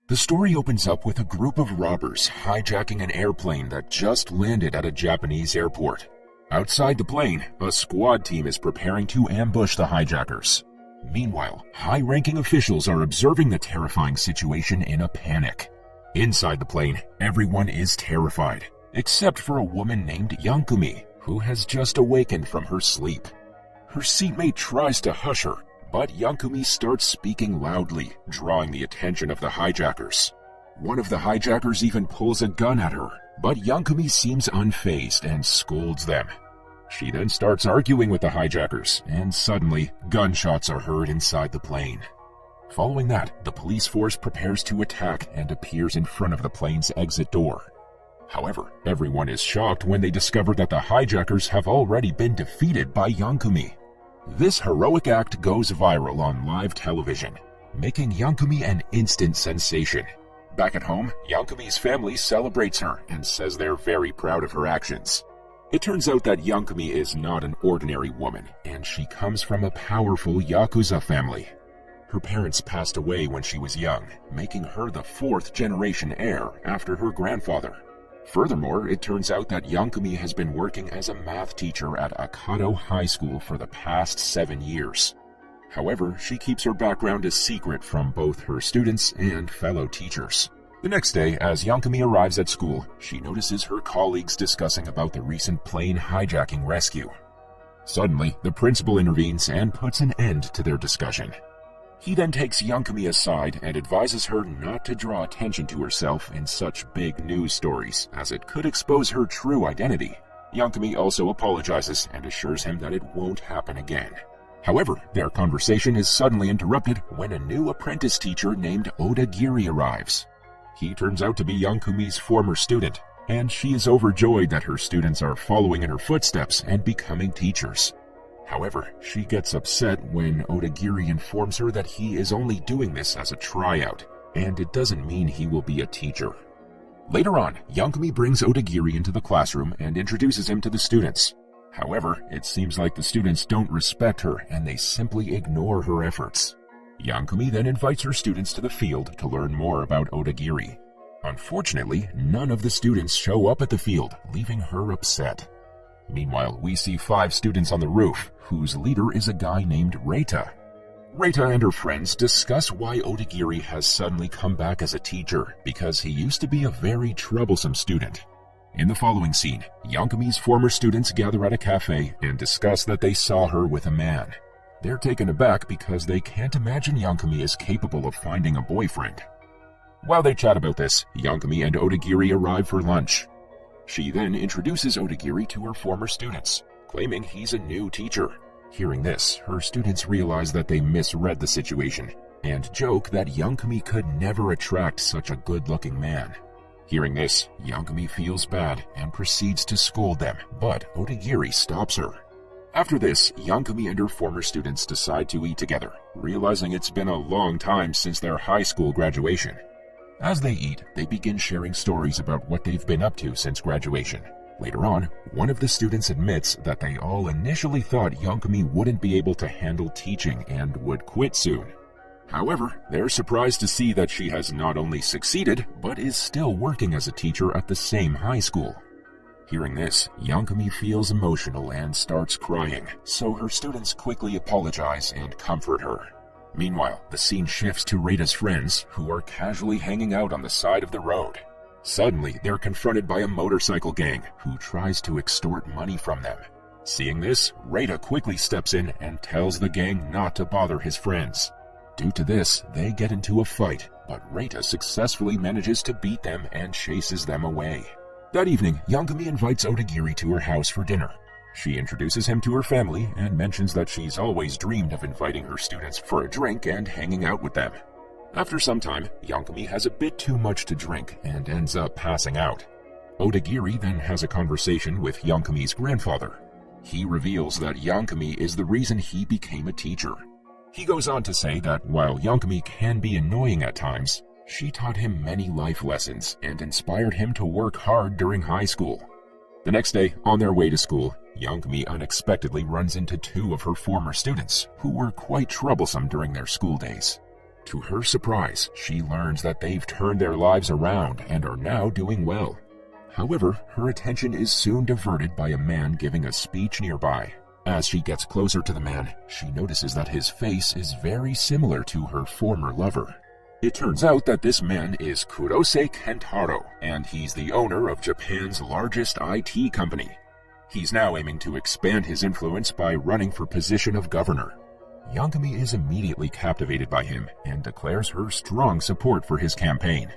The story opens up with a group of robbers hijacking an airplane that just landed at a Japanese airport. Outside the plane, a squad team is preparing to ambush the hijackers. Meanwhile, high-ranking officials are observing the terrifying situation in a panic. Inside the plane, everyone is terrified, except for a woman named Yankumi, who has just awakened from her sleep. Her seatmate tries to hush her, but Yankumi starts speaking loudly, drawing the attention of the hijackers. One of the hijackers even pulls a gun at her, but Yankumi seems unfazed and scolds them. She then starts arguing with the hijackers, and suddenly, gunshots are heard inside the plane. Following that, the police force prepares to attack and appears in front of the plane's exit door. However, everyone is shocked when they discover that the hijackers have already been defeated by Yankumi. This heroic act goes viral on live television, making Yankumi an instant sensation. Back at home, Yankumi's family celebrates her and says they're very proud of her actions. It turns out that Yankumi is not an ordinary woman, and she comes from a powerful Yakuza family. Her parents passed away when she was young, making her the fourth-generation heir after her grandfather. Furthermore, it turns out that Yankumi has been working as a math teacher at Akato High School for the past 7 years. However, she keeps her background a secret from both her students and fellow teachers. The next day, as Yankumi arrives at school, she notices her colleagues discussing about the recent plane hijacking rescue. Suddenly, the principal intervenes and puts an end to their discussion. He then takes Yankumi aside and advises her not to draw attention to herself in such big news stories, as it could expose her true identity. Yankumi also apologizes and assures him that it won't happen again. However, their conversation is suddenly interrupted when a new apprentice teacher named Odagiri arrives. He turns out to be Yankumi's former student, and she is overjoyed that her students are following in her footsteps and becoming teachers. However, she gets upset when Odagiri informs her that he is only doing this as a tryout, and it doesn't mean he will be a teacher. Later on, Yankumi brings Odagiri into the classroom and introduces him to the students. However, it seems like the students don't respect her and they simply ignore her efforts. Yankumi then invites her students to the field to learn more about Odagiri. Unfortunately, none of the students show up at the field, leaving her upset. Meanwhile, we see 5 students on the roof, whose leader is a guy named Reita. Reita and her friends discuss why Odagiri has suddenly come back as a teacher, because he used to be a very troublesome student. In the following scene, Yankumi's former students gather at a cafe and discuss that they saw her with a man. They're taken aback because they can't imagine Yankumi is capable of finding a boyfriend. While they chat about this, Yankumi and Odagiri arrive for lunch. She then introduces Odagiri to her former students, claiming he's a new teacher. Hearing this, her students realize that they misread the situation, and joke that Yankumi could never attract such a good-looking man. Hearing this, Yankumi feels bad and proceeds to scold them, but Odagiri stops her. After this, Yankumi and her former students decide to eat together, realizing it's been a long time since their high school graduation. As they eat, they begin sharing stories about what they've been up to since graduation. Later on, one of the students admits that they all initially thought Yankumi wouldn't be able to handle teaching and would quit soon. However, they're surprised to see that she has not only succeeded, but is still working as a teacher at the same high school. Hearing this, Yankumi feels emotional and starts crying, so her students quickly apologize and comfort her. Meanwhile, the scene shifts to Reita's friends, who are casually hanging out on the side of the road. Suddenly, they're confronted by a motorcycle gang, who tries to extort money from them. Seeing this, Reita quickly steps in and tells the gang not to bother his friends. Due to this, they get into a fight, but Reita successfully manages to beat them and chases them away. That evening, Yankumi invites Odagiri to her house for dinner. She introduces him to her family and mentions that she's always dreamed of inviting her students for a drink and hanging out with them. After some time, Yankumi has a bit too much to drink and ends up passing out. Odagiri then has a conversation with Yankumi's grandfather. He reveals that Yankumi is the reason he became a teacher. He goes on to say that while Yankumi can be annoying at times, she taught him many life lessons and inspired him to work hard during high school. The next day, on their way to school, Yankumi unexpectedly runs into 2 of her former students, who were quite troublesome during their school days. To her surprise, she learns that they've turned their lives around and are now doing well. However, her attention is soon diverted by a man giving a speech nearby. As she gets closer to the man, she notices that his face is very similar to her former lover. It turns out that this man is Kurose Kentaro, and he's the owner of Japan's largest IT company. He's now aiming to expand his influence by running for position of governor. Yankumi is immediately captivated by him and declares her strong support for his campaign.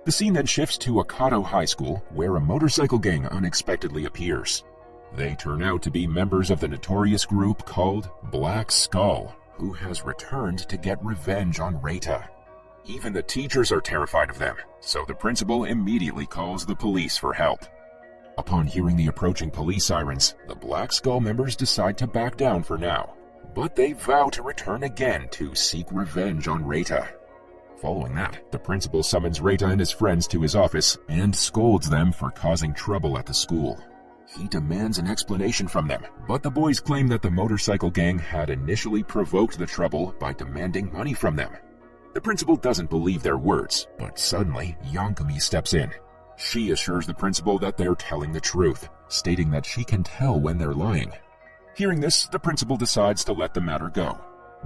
The scene then shifts to Akato High School, where a motorcycle gang unexpectedly appears. They turn out to be members of the notorious group called Black Skull, who has returned to get revenge on Reita. Even the teachers are terrified of them, so the principal immediately calls the police for help. Upon hearing the approaching police sirens, the Black Skull members decide to back down for now, but they vow to return again to seek revenge on Reita. Following that, the principal summons Reita and his friends to his office and scolds them for causing trouble at the school. He demands an explanation from them, but the boys claim that the motorcycle gang had initially provoked the trouble by demanding money from them. The principal doesn't believe their words, but suddenly Yankumi steps in. She assures the principal that they're telling the truth, stating that she can tell when they're lying. Hearing this, the principal decides to let the matter go,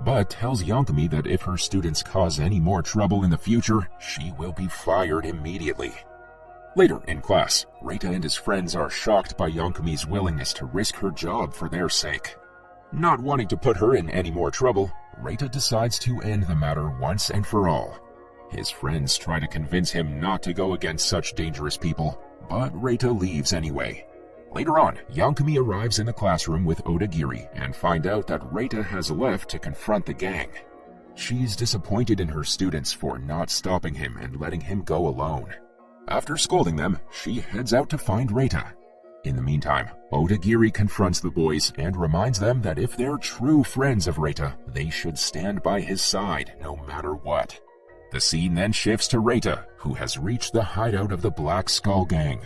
but tells Yankumi that if her students cause any more trouble in the future, she will be fired immediately. Later in class, Reita and his friends are shocked by Yankumi's willingness to risk her job for their sake. Not wanting to put her in any more trouble, Reita decides to end the matter once and for all. His friends try to convince him not to go against such dangerous people, but Reita leaves anyway. Later on, Yankumi arrives in the classroom with Odagiri and find out that Reita has left to confront the gang. She's disappointed in her students for not stopping him and letting him go alone. After scolding them, she heads out to find Reita. In the meantime, Odagiri confronts the boys and reminds them that if they're true friends of Reita, they should stand by his side no matter what. The scene then shifts to Reita, who has reached the hideout of the Black Skull gang.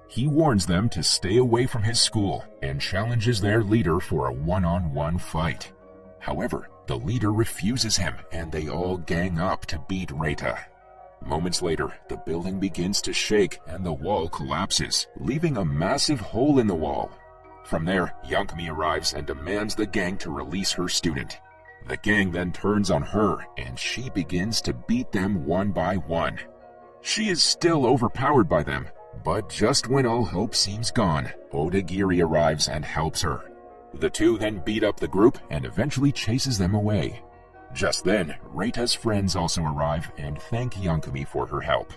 He warns them to stay away from his school and challenges their leader for a one-on-one fight. However, the leader refuses him and they all gang up to beat Reita. Moments later, the building begins to shake and the wall collapses, leaving a massive hole in the wall. From there, Yankumi arrives and demands the gang to release her student. The gang then turns on her and she begins to beat them one by one. She is still overpowered by them, but just when all hope seems gone, Odagiri arrives and helps her. The two then beat up the group and eventually chases them away. Just then, Reita's friends also arrive and thank Yankumi for her help.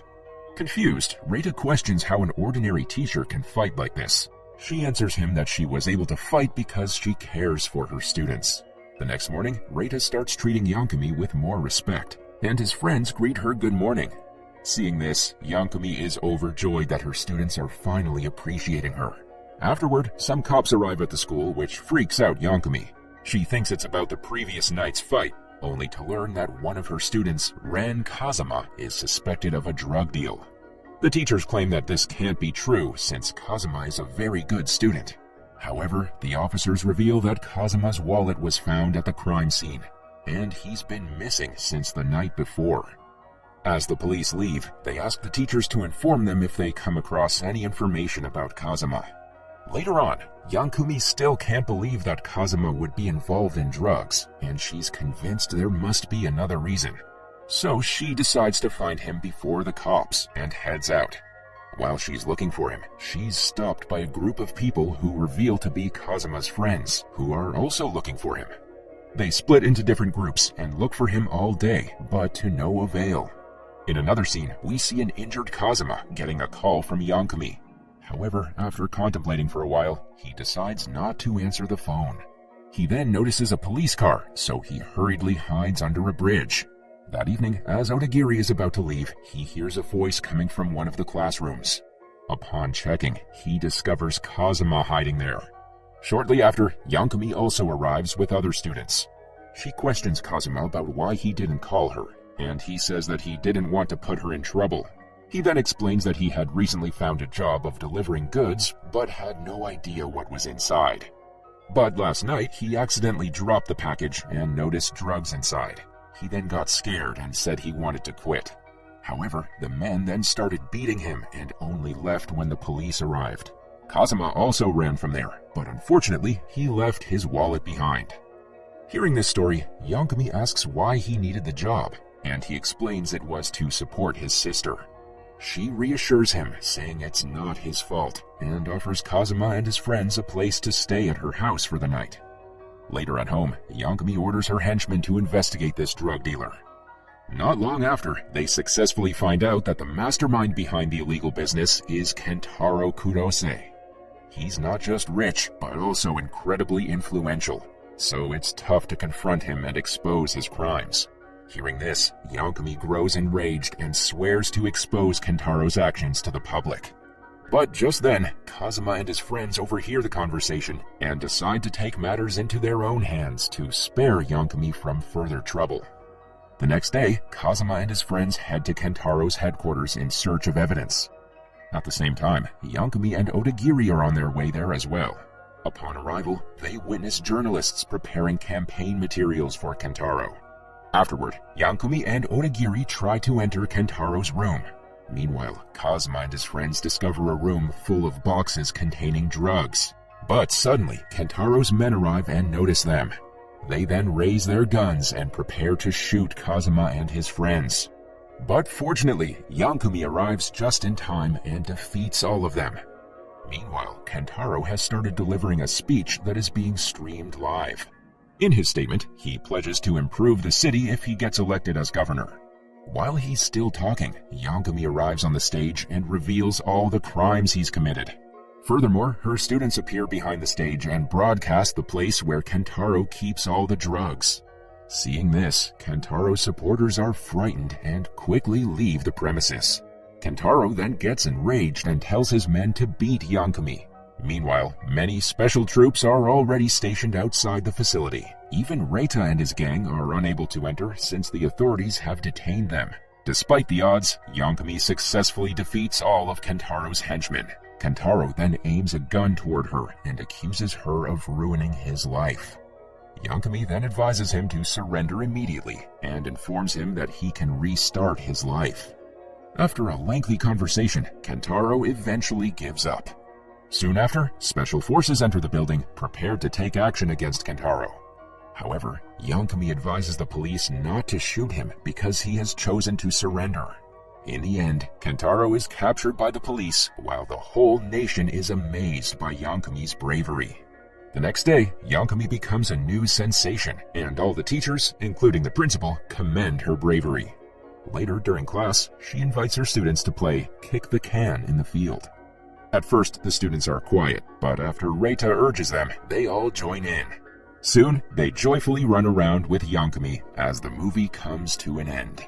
Confused, Reita questions how an ordinary teacher can fight like this. She answers him that she was able to fight because she cares for her students. The next morning, Reita starts treating Yankumi with more respect, and his friends greet her good morning. Seeing this, Yankumi is overjoyed that her students are finally appreciating her. Afterward, some cops arrive at the school, which freaks out Yankumi. She thinks it's about the previous night's fight, only to learn that one of her students, Ren Kazama, is suspected of a drug deal. The teachers claim that this can't be true since Kazama is a very good student. However, the officers reveal that Kazama's wallet was found at the crime scene, and he's been missing since the night before. As the police leave, they ask the teachers to inform them if they come across any information about Kazama. Later on, Yankumi still can't believe that Kazama would be involved in drugs, and she's convinced there must be another reason. So she decides to find him before the cops and heads out. While she's looking for him, she's stopped by a group of people who reveal to be Kazama's friends, who are also looking for him. They split into different groups and look for him all day, but to no avail. In another scene, we see an injured Kazama getting a call from Yankumi. However, after contemplating for a while, he decides not to answer the phone. He then notices a police car, so he hurriedly hides under a bridge. That evening, as Odagiri is about to leave, he hears a voice coming from one of the classrooms. Upon checking, he discovers Kazama hiding there. Shortly after, Yankumi also arrives with other students. She questions Kazama about why he didn't call her, and he says that he didn't want to put her in trouble. He then explains that he had recently found a job of delivering goods, but had no idea what was inside. But last night, he accidentally dropped the package and noticed drugs inside. He then got scared and said he wanted to quit. However, the men then started beating him and only left when the police arrived. Kazuma also ran from there, but unfortunately, he left his wallet behind. Hearing this story, Yankumi asks why he needed the job, and he explains it was to support his sister. She reassures him, saying it's not his fault, and offers Kazuma and his friends a place to stay at her house for the night. Later at home, Yankumi orders her henchmen to investigate this drug dealer. Not long after, they successfully find out that the mastermind behind the illegal business is Kentaro Kurose. He's not just rich, but also incredibly influential, so it's tough to confront him and expose his crimes. Hearing this, Yankumi grows enraged and swears to expose Kentaro's actions to the public. But just then, Kazuma and his friends overhear the conversation and decide to take matters into their own hands to spare Yankumi from further trouble. The next day, Kazuma and his friends head to Kentaro's headquarters in search of evidence. At the same time, Yankumi and Odagiri are on their way there as well. Upon arrival, they witness journalists preparing campaign materials for Kentaro. Afterward, Yankumi and Odagiri try to enter Kentaro's room. Meanwhile, Kazuma and his friends discover a room full of boxes containing drugs. But suddenly, Kentaro's men arrive and notice them. They then raise their guns and prepare to shoot Kazuma and his friends. But fortunately, Yankumi arrives just in time and defeats all of them. Meanwhile, Kentaro has started delivering a speech that is being streamed live. In his statement, he pledges to improve the city if he gets elected as governor. While he's still talking, Yankumi arrives on the stage and reveals all the crimes he's committed. Furthermore, her students appear behind the stage and broadcast the place where Kentaro keeps all the drugs. Seeing this, Kentaro's supporters are frightened and quickly leave the premises. Kentaro then gets enraged and tells his men to beat Yankumi. Meanwhile, many special troops are already stationed outside the facility. Even Reita and his gang are unable to enter since the authorities have detained them. Despite the odds, Yankumi successfully defeats all of Kentaro's henchmen. Kentaro then aims a gun toward her and accuses her of ruining his life. Yankumi then advises him to surrender immediately and informs him that he can restart his life. After a lengthy conversation, Kentaro eventually gives up. Soon after, special forces enter the building, prepared to take action against Kentaro. However, Yankumi advises the police not to shoot him because he has chosen to surrender. In the end, Kentaro is captured by the police, while the whole nation is amazed by Yankumi's bravery. The next day, Yankumi becomes a news sensation, and all the teachers, including the principal, commend her bravery. Later during class, she invites her students to play kick the can in the field. At first, the students are quiet, but after Reita urges them, they all join in. Soon, they joyfully run around with Yankumi as the movie comes to an end.